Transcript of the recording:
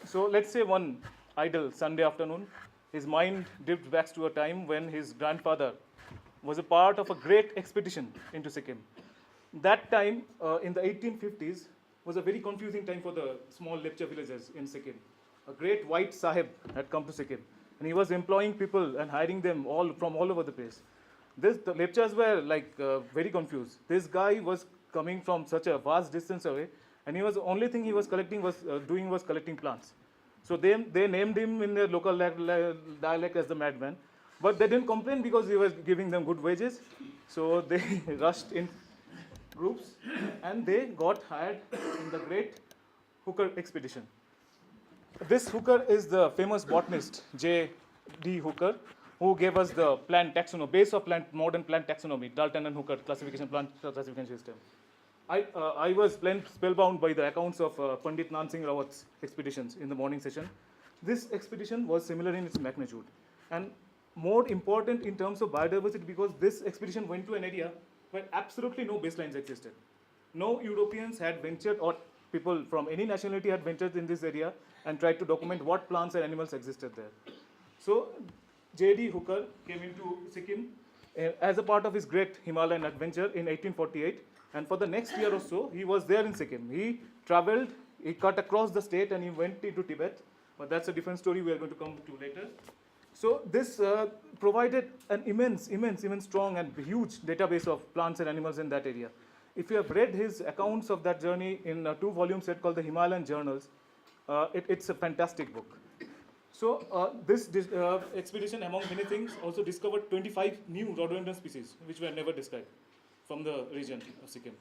So let's say one idle Sunday afternoon, his mind dipped back to a time when his grandfather was a part of a great expedition into Sikkim. That time, in the 1850s, was a very confusing time for the small lecture villagers in Sikkim. A great white Sahib had come to Sikkim, and he was employing people and hiring them all from all over the place. The lectures were like very confused. This guy was coming from such a vast distance away, and he was the only thing he was collecting was doing was collecting plants. So they named him in their local dialect as the madman, but they didn't complain because he was giving them good wages. So they rushed in groups and they got hired in the Great Hooker Expedition. This Hooker is the famous botanist J.D. Hooker, who gave us the plant taxonomy, base of modern plant taxonomy, Dalton and Hooker plant classification system. I was spellbound by the accounts of Pandit Nan Singh Rawat's expeditions in the morning session. This expedition was similar in its magnitude and more important in terms of biodiversity because this expedition went to an area where absolutely no baselines existed. No Europeans had ventured or people from any nationality had ventured in this area and tried to document what plants and animals existed there. So J.D. Hooker came into Sikkim as a part of his great Himalayan adventure in 1848. And for the next year or so, he was there in Sikkim. He traveled, he cut across the state and he went into Tibet. But that's a different story we are going to come to later. So this provided an immense strong and huge database of plants and animals in that area. If you have read his accounts of that journey in a 2-volume set called the Himalayan Journals, it's a fantastic book. So this expedition, among many things, also discovered 25 new rhododendron species, which were never described from the region of Sikkim.